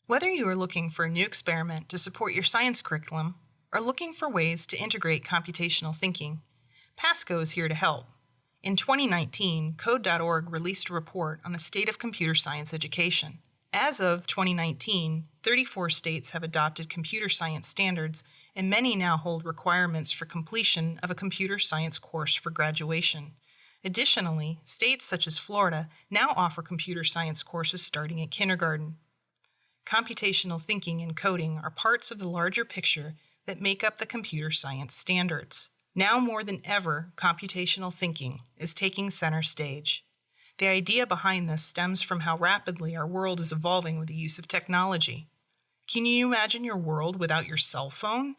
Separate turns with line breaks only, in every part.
Whether you are looking for a new experiment to support your science curriculum or looking for ways to integrate computational thinking, PASCO is here to help. In 2019, Code.org released a report on the state of computer science education. As of 2019, 34 states have adopted computer science standards, and many now hold requirements for completion of a computer science course for graduation. Additionally, states such as Florida now offer computer science courses starting at kindergarten. Computational thinking and coding are parts of the larger picture that make up the computer science standards. Now more than ever, computational thinking is taking center stage. The idea behind this stems from how rapidly our world is evolving with the use of technology. Can you imagine your world without your cell phone?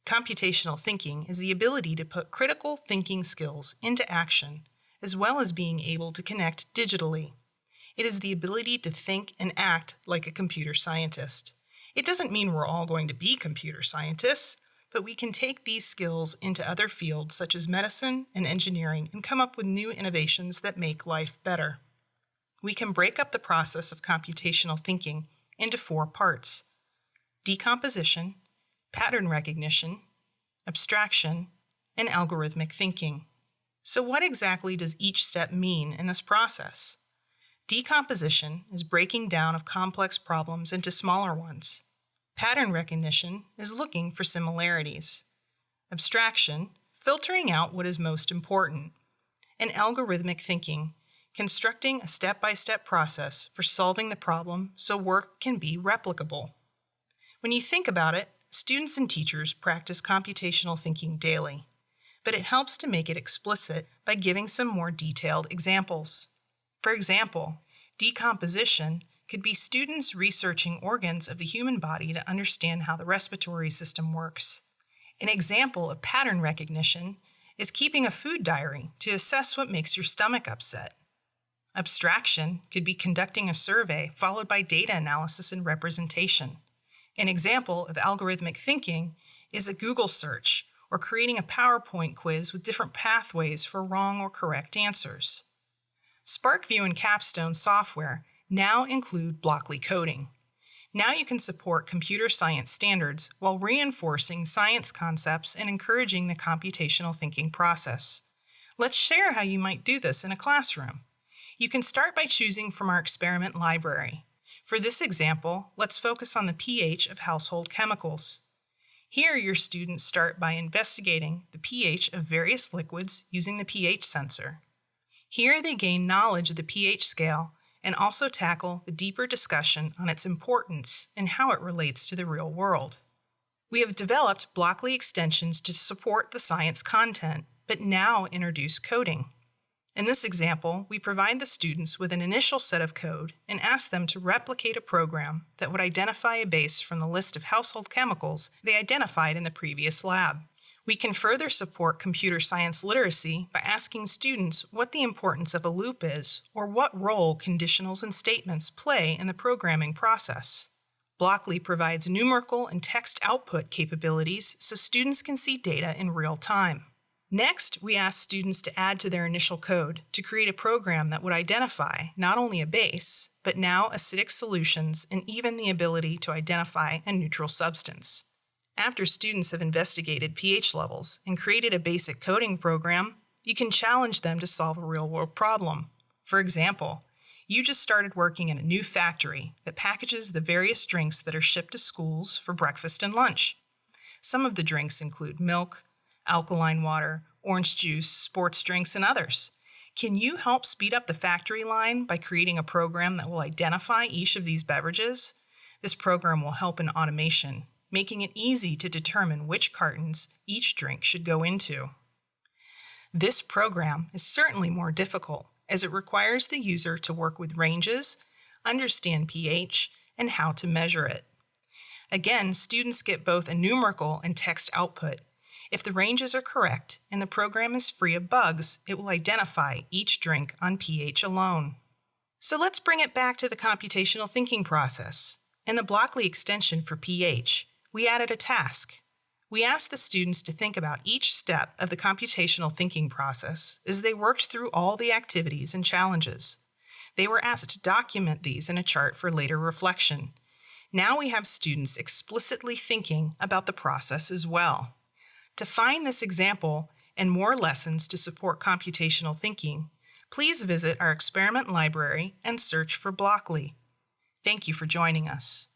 Computational thinking is the ability to put critical thinking skills into action, as well as being able to connect digitally. It is the ability to think and act like a computer scientist. It doesn't mean we're all going to be computer scientists, but we can take these skills into other fields such as medicine and engineering and come up with new innovations that make life better. We can break up the process of computational thinking into 4 parts: decomposition, pattern recognition, abstraction, and algorithmic thinking. So what exactly does each step mean in this process? Decomposition is breaking down of complex problems into smaller ones. Pattern recognition is looking for similarities. Abstraction, filtering out what is most important. And algorithmic thinking, constructing a step-by-step process for solving the problem so work can be replicable. When you think about it, students and teachers practice computational thinking daily, but it helps to make it explicit by giving some more detailed examples. For example, decomposition could be students researching organs of the human body to understand how the respiratory system works. An example of pattern recognition is keeping a food diary to assess what makes your stomach upset. Abstraction could be conducting a survey followed by data analysis and representation. An example of algorithmic thinking is a Google search or creating a PowerPoint quiz with different pathways for wrong or correct answers. SparkView and Capstone software now include Blockly coding. Now you can support computer science standards while reinforcing science concepts and encouraging the computational thinking process. Let's share how you might do this in a classroom. You can start by choosing from our experiment library. For this example, let's focus on the pH of household chemicals. Here, your students start by investigating the pH of various liquids using the pH sensor. Here, they gain knowledge of the pH scale and also tackle the deeper discussion on its importance and how it relates to the real world. We have developed Blockly extensions to support the science content, but now introduce coding. In this example, we provide the students with an initial set of code and ask them to replicate a program that would identify a base from the list of household chemicals they identified in the previous lab. We can further support computer science literacy by asking students what the importance of a loop is or what role conditionals and statements play in the programming process. Blockly provides numerical and text output capabilities so students can see data in real time. Next, we ask students to add to their initial code to create a program that would identify not only a base, but now acidic solutions and even the ability to identify a neutral substance. After students have investigated pH levels and created a basic coding program, you can challenge them to solve a real-world problem. For example, you just started working in a new factory that packages the various drinks that are shipped to schools for breakfast and lunch. Some of the drinks include milk, alkaline water, orange juice, sports drinks, and others. Can you help speed up the factory line by creating a program that will identify each of these beverages? This program will help in automation, making it easy to determine which cartons each drink should go into. This program is certainly more difficult as it requires the user to work with ranges, understand pH, and how to measure it. Again, students get both a numerical and text output. If the ranges are correct and the program is free of bugs, it will identify each drink on pH alone. So let's bring it back to the computational thinking process. In the Blockly extension for pH, we added a task. We asked the students to think about each step of the computational thinking process as they worked through all the activities and challenges. They were asked to document these in a chart for later reflection. Now we have students explicitly thinking about the process as well. To find this example and more lessons to support computational thinking, please visit our experiment library and search for Blockly. Thank you for joining us.